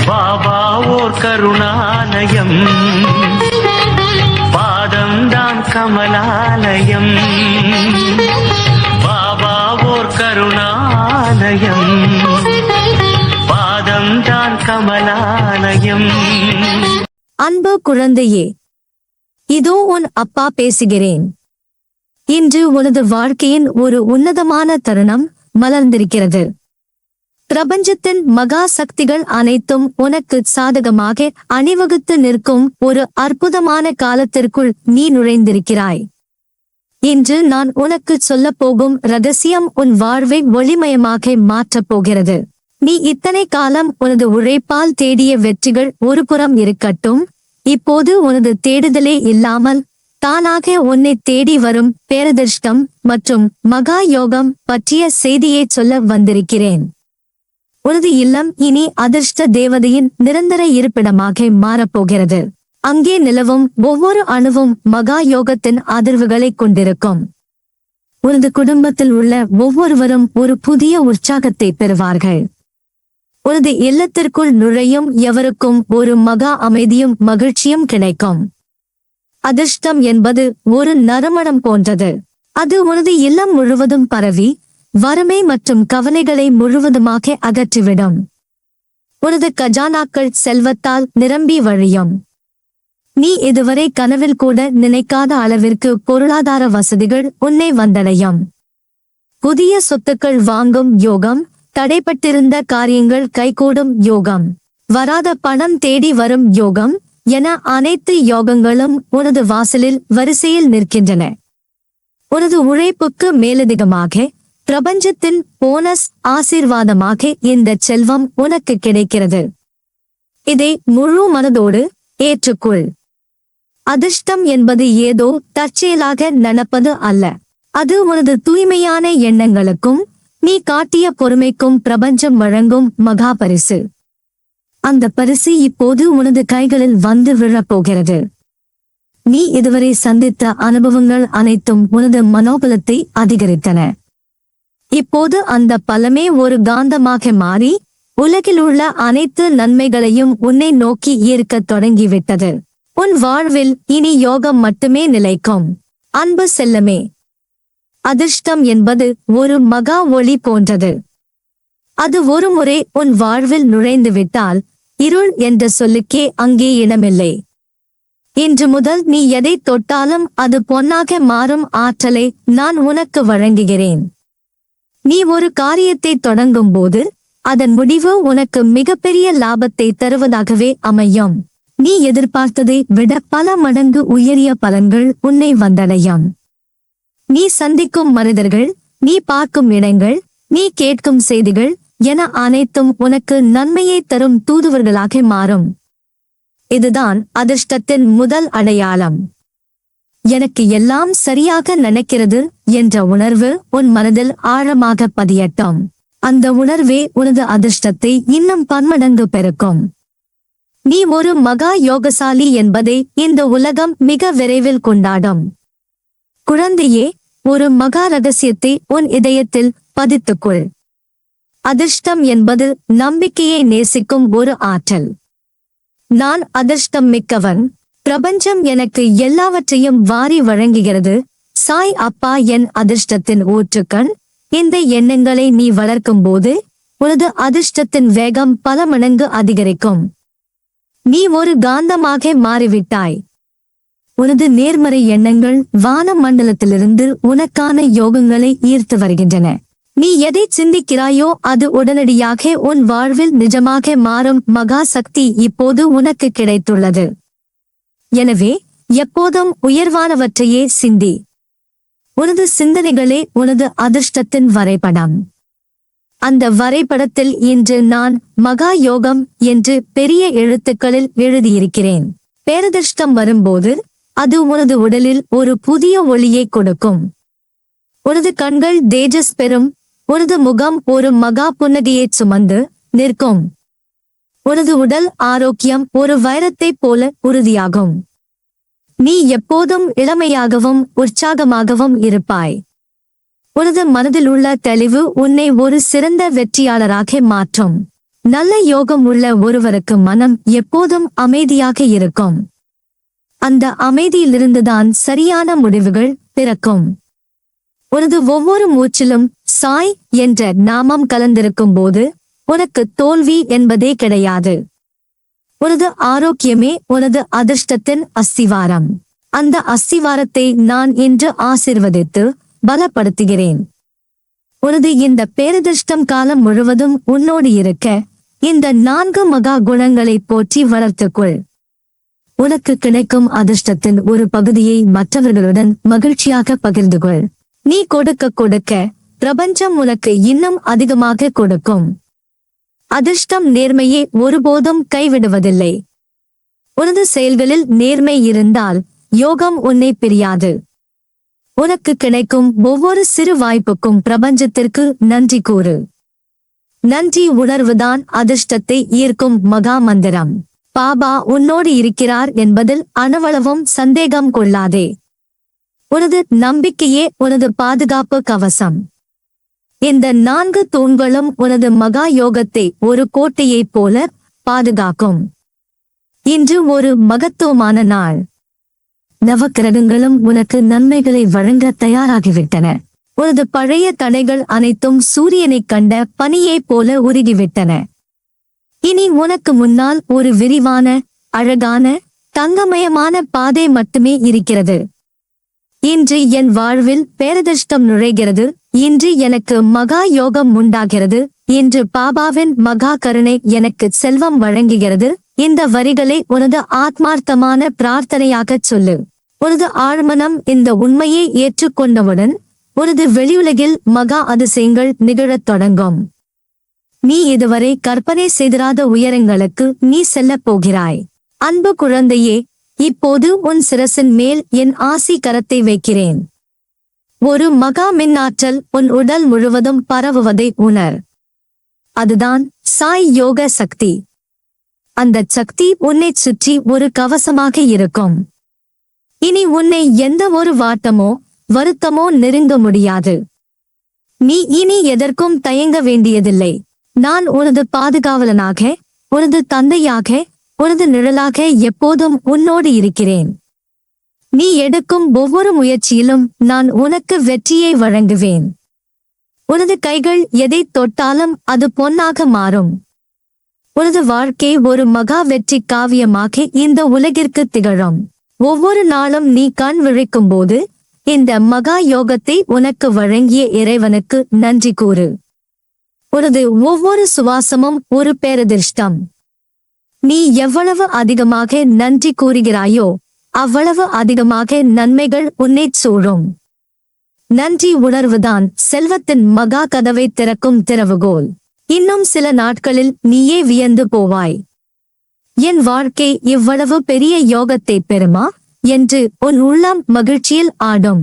பாபா ஓர் கருணாலயம், பாதம்தான் கமலாலயம். பாபா ஓர் கருணாலயம், பாதம்தான் கமலாலயம். அன்பு குழந்தையே, இதோ உன் அப்பா பேசுகிறேன். இன்று உனது வாழ்க்கையின் ஒரு உன்னதமான தருணம் மலர்ந்திருக்கிறது. பிரபஞ்சத்தின் மகா சக்திகள் அனைத்தும் உனக்கு சாதகமாக அணிவகுத்து நிற்கும் ஒரு அற்புதமான காலத்திற்குள் நீ நுழைந்திருக்கிறாய். இன்று நான் உனக்கு சொல்லப் போகும் ரகசியம் உன் வாழ்வை ஒளிமயமாக மாற்றப் போகிறது. நீ இத்தனை காலம் உனது உழைப்பால் தேடிய வெற்றிகள் ஒருபுறம் இருக்கட்டும், இப்போது உனது தேடுதலே இல்லாமல் தானாக உன்னை தேடி வரும் பேரதிர்ஷ்டம் மற்றும் மகா யோகம் பற்றிய செய்தியை சொல்ல வந்திருக்கிறேன். உனது இல்லம் இனி அதிர்ஷ்ட தேவதையின் நிரந்தர இருப்பிடமாக மாறப்போகிறது. அங்கே நிலவும் ஒவ்வொரு அணுவும் மகா யோகத்தின் அதிர்வுகளை கொண்டிருக்கும். உனது குடும்பத்தில் உள்ள ஒவ்வொருவரும் ஒரு புதிய உற்சாகத்தை பெறுவார்கள். உனது இல்லத்திற்குள் நுழையும் எவருக்கும் ஒரு மகா அமைதியும் மகிழ்ச்சியும் கிடைக்கும். அதிர்ஷ்டம் என்பது ஒரு நறுமணம் போன்றது. அது உனது இல்லம் முழுவதும் பரவி வறுமை மற்றும் கவலைகளை முழுவதுமாக அகற்றிவிடும். உனது கஜானாக்கள் செல்வத்தால் நிரம்பி வழியும். நீ இதுவரை கனவில் கூட நினைக்காத அளவிற்கு பொருளாதார வசதிகள் உன்னை வந்தடையும். புதிய சொத்துக்கள் வாங்கும் யோகம், தடைப்பட்டிருந்த காரியங்கள் கைகூடும் யோகம், வராத பணம் தேடி வரும் யோகம் என அனைத்து யோகங்களும் உனது வாசலில் வரிசையில் நிற்கின்றன. உனது உழைப்புக்கு மேலதிகமாக பிரபஞ்சத்தின் போனஸ் ஆசீர்வாதமாக இந்த செல்வம் உனக்கு கிடைக்கிறது. இதை முழு மனதோடு ஏற்றுக்கொள். அதிர்ஷ்டம் என்பது ஏதோ தற்செயலாக நடப்பது அல்ல. அது உனது தூய்மையான எண்ணங்களுக்கும் நீ காட்டிய பொறுமைக்கும் பிரபஞ்சம் வழங்கும் மகா பரிசு. அந்த பரிசு இப்போது உனது கைகளில் வந்து விழப்போகிறது. நீ இதுவரை சந்தித்த அனுபவங்கள் அனைத்தும் உனது மனோபலத்தை அதிகரித்தன. இப்போது அந்த பலமே ஒரு காந்தமாக மாறி உலகில் உள்ள அனைத்து நன்மைகளையும் உன்னை நோக்கி ஈர்க்கத் தொடங்கிவிட்டது. உன் வாழ்வில் இனி யோகம் மட்டுமே நிலைக்கும். அன்பு செல்லமே, அதிர்ஷ்டம் என்பது ஒரு மகா ஒளி போன்றது. அது ஒருமுறை உன் வாழ்வில் நுழைந்துவிட்டால் இருள் என்ற சொல்லுக்கே அங்கே இடமில்லை. இன்று முதல் நீ எதை தொட்டாலும் அது பொன்னாக மாறும் ஆற்றலை நான் உனக்கு வழங்குகிறேன். நீ ஒரு காரியத்தை தொடங்கும் போது அதன் முடிவு உனக்கு மிகப்பெரிய லாபத்தை தருவதாகவே அமையும். நீ எதிர்பார்த்ததை விட பல மடங்கு உயரிய பலன்கள் உன்னை வந்தடையும். நீ சந்திக்கும் மனிதர்கள், நீ பார்க்கும் இடங்கள், நீ கேட்கும் செய்திகள் என அனைத்தும் உனக்கு நன்மையை தரும் தூதுவர்களாக மாறும். இதுதான் அதிர்ஷ்டத்தின் முதல் அடையாளம். எனக்கு எல்லாம் சரியாக நடக்கிறது என்ற உணர்வு உன் மனதில் ஆழமாக பதியட்டும். அந்த உணர்வே உனது அதிர்ஷ்டத்தை இன்னும் பன்மடங்கு பெருக்கும். நீ ஒரு மகா யோகசாலி என்பதை இந்த உலகம் மிக விரைவில் கொண்டாடும். குழந்தையே, ஒரு மகா ரகசியத்தை உன் இதயத்தில் பதித்துக்கொள். அதிர்ஷ்டம் என்பது நம்பிக்கையை நேசிக்கும் ஒரு ஆற்றல். நான் அதிர்ஷ்டம் மிக்கவன். பிரபஞ்சம் எனக்கு எல்லாவற்றையும் வாரி வழங்குகிறது. சாய் அப்பா என் அதிர்ஷ்டத்தின் ஊற்றுக்கண். இந்த எண்ணங்களை நீ வளர்க்கும் போது உனது அதிர்ஷ்டத்தின் வேகம் பல மடங்கு அதிகரிக்கும். நீ ஒரு காந்தமாக மாறிவிட்டாய். உனது நேர்மறை எண்ணங்கள் வான மண்டலத்திலிருந்து உனக்கான யோகங்களை ஈர்த்து வருகின்றன. நீ எதை சிந்திக்கிறாயோ அது உடனடியாக உன் வாழ்வில் நிஜமாக மாறும் மகா சக்தி இப்போது உனக்கு கிடைத்துள்ளது. எனவே எப்போதும் உயர்வானவற்றையே சிந்தி. உனது சிந்தனைகளே உனது அதிர்ஷ்டத்தின் வரைபடம். அந்த வரைபடத்தில் இன்று நான் மகா யோகம் என்று பெரிய எழுத்துக்களில் எழுதியிருக்கிறேன். பேரதிர்ஷ்டம் வரும்போது அது உனது உடலில் ஒரு புதிய ஒளியை கொடுக்கும். உனது கண்கள் தேஜஸ் பெறும். உனது முகம் ஒரு மகா புன்னகையைச் சுமந்து நிற்கும். உனது உடல் ஆரோக்கியம் ஒரு வைரத்தைப் போல உறுதியாகும். நீ எப்போதும் இளமையாகவும் உற்சாகமாகவும் இருப்பாய். உனது மனதில் உள்ள தெளிவு உன்னை ஒரு சிறந்த வெற்றியாளராக மாற்றும். நல்ல யோகம் உள்ள ஒருவருக்கு மனம் எப்போதும் அமைதியாக இருக்கும். அந்த அமைதியிலிருந்துதான் சரியான முடிவுகள் பிறக்கும். உனது ஒவ்வொரு மூச்சிலும் சாய் என்ற நாமம் கலந்திருக்கும் போது உனக்கு தோல்வி என்பதே கிடையாது. உனது ஆரோக்கியமே உனது அதிர்ஷ்டத்தின் அஸ்திவாரம். அந்த அஸ்திவாரத்தை நான் இன்று ஆசிர்வதித்து பலப்படுத்துகிறேன். உனது இந்த பேரதிர்ஷ்டம் காலம் முழுவதும் உன்னோடு இருக்க இந்த 4 மகா குணங்களை போற்றி வளர்த்துக்கொள். உனக்கு கிடைக்கும் அதிர்ஷ்டத்தின் ஒரு பகுதியை மற்றவர்களுடன் மகிழ்ச்சியாக பகிர்ந்து கொள். நீ கொடுக்க கொடுக்க பிரபஞ்சம் உனக்கு இன்னும் அதிகமாக கொடுக்கும். அதிர்ஷ்டம் நேர்மையை ஒருபோதும் கைவிடுவதில்லை. உனது செயல்களில் நேர்மை இருந்தால் யோகம் உன்னை பிரியாது. உனக்கு கிடைக்கும் ஒவ்வொரு சிறு வாய்ப்புக்கும் பிரபஞ்சத்திற்கு நன்றி கூறு. நன்றி உணர்வுதான் அதிர்ஷ்டத்தை ஈர்க்கும் மகா மந்திரம். பாபா உன்னோடு இருக்கிறார் என்பதில் அணுவளவும் சந்தேகம் கொள்ளாதே. உனது நம்பிக்கையே உனது பாதுகாப்பு கவசம். இந்த 4 தூண்களும் உனது மகா யோகத்தை ஒரு கோட்டையைப் போல பாதுகாக்கும். இன்று ஒரு மகத்துவமான நாள். நவக்கிரகங்களும் உனக்கு நன்மைகளை வழங்க தயாராகிவிட்டன. உனது பழைய தடைகள் அனைத்தும் சூரியனைக் கண்ட பனியைப் போல உருகிவிட்டன. இனி உனக்கு முன்னால் ஒரு விரிவான, அழகான, தங்கமயமான பாதை மட்டுமே இருக்கிறது. இன்று என் வாழ்வில் பேரதிர்ஷ்டம் நுழைகிறது. இன்று எனக்கு மகா யோகம் உண்டாகிறது. இன்று பாபாவின் மகா கருணை எனக்கு செல்வம் வழங்குகிறது. இந்த வரிகளை உனது ஆத்மார்த்தமான பிரார்த்தனையாகச் சொல்லு. உனது ஆழ்மனம் இந்த உண்மையை ஏற்றுக்கொண்டவுடன் உனது வெளியுலகில் மகா அதிசயங்கள் நிகழத் தொடங்கும். நீ இதுவரை கற்பனை செய்திராத உயரங்களுக்கு நீ செல்லப் போகிறாய். அன்பு குழந்தையே, இப்போது உன் சிரசின் மேல் என் ஆசி கரத்தை வைக்கிறேன். ஒரு மகா மின்னாற்றல் உன் உடல் முழுவதும் பரவுவதை உணர். அதுதான் சாய் யோக சக்தி. அந்த சக்தி உன்னைச் சுற்றி ஒரு கவசமாக இருக்கும். இனி உன்னை எந்த ஒரு வாட்டமோ வருத்தமோ நெருங்க முடியாது. நீ இனி எதற்கும் தயங்க வேண்டியதில்லை. நான் உனது பாதுகாவலனாக, உனது தந்தையாக, உனது நிழலாக எப்போதும் உன்னோடு இருக்கிறேன். நீ எடுக்கும் ஒவ்வொரு முயற்சியிலும் நான் உனக்கு வெற்றியை வழங்குவேன். உனது கைகள் எதை தொட்டாலும் அது பொன்னாக மாறும். உனது வாழ்க்கை ஒரு மகா வெற்றி காவியமாக இந்த உலகிற்கு திகழும். ஒவ்வொரு நாளும் நீ கண் விழிக்கும் போது இந்த மகா யோகத்தை உனக்கு வழங்கிய இறைவனுக்கு நன்றி கூறு. உனது ஒவ்வொரு சுவாசமும் ஒரு பேரதிர்ஷ்டம். நீ எவ்வளவு அதிகமாக நன்றி கூறுகிறாயோ அவ்வளவு அதிகமாக நன்மைகள் உன்னைச் சூழும். நன்றி உணர்வுதான் செல்வத்தின் மகா கதவை திறக்கும் திறவுகோல். இன்னும் சில நாட்களில் நீயே வியந்து போவாய். என் வாழ்க்கை இவ்வளவு பெரிய யோகத்தை பெறுமா என்று உன் உள்ளம் மகிழ்ச்சியில் ஆடும்.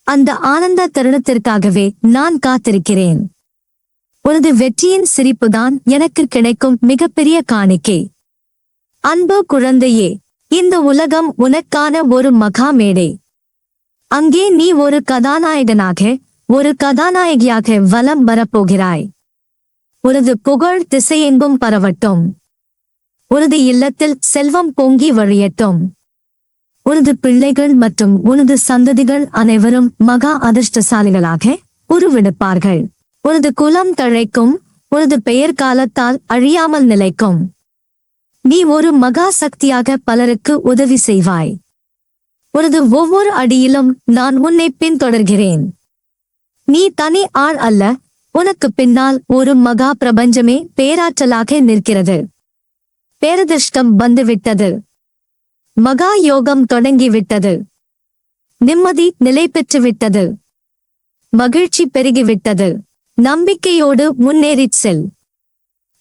அந்த ஆனந்த தருணத்திற்காகவே நான் காத்திருக்கிறேன். உனது வெற்றியின் சிரிப்புதான் எனக்கு கிடைக்கும் மிகப்பெரிய காணிக்கை. அன்பு குழந்தையே, இந்த உலகம் உனக்கான ஒரு மகா மேடை. அங்கே நீ ஒரு கதாநாயகனாக, ஒரு கதாநாயகியாக வலம் வரப்போகிறாய். உனது புகழ் திசையெங்கும் பரவட்டும். உனது இல்லத்தில் செல்வம் பொங்கி வழியட்டும். உனது பிள்ளைகள் மற்றும் உனது சந்ததிகள் அனைவரும் மகா அதிர்ஷ்டசாலிகளாக உருவெடுப்பார்கள். உனது குலம் தழைக்கும். உனது பெயர் காலத்தால் அழியாமல் நிலைக்கும். நீ ஒரு மகா சக்தியாக பலருக்கு உதவி செய்வாய். உனது ஒவ்வொரு அடியிலும் நான் உன்னை பின்தொடர்கிறேன். நீ தனி ஆள் அல்ல. உனக்கு பின்னால் ஒரு மகா பிரபஞ்சமே பேராற்றலாக நிற்கிறது. பேரதிர்ஷ்டம் வந்துவிட்டது. மகா யோகம் தொடங்கிவிட்டது. நிம்மதி நிலை பெற்றுவிட்டது. மகிழ்ச்சி பெருகிவிட்டது. நம்பிக்கையோடு முன்னேறிச் செல்.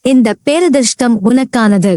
இந்த பேரதிர்ஷ்டம் உனக்கானது.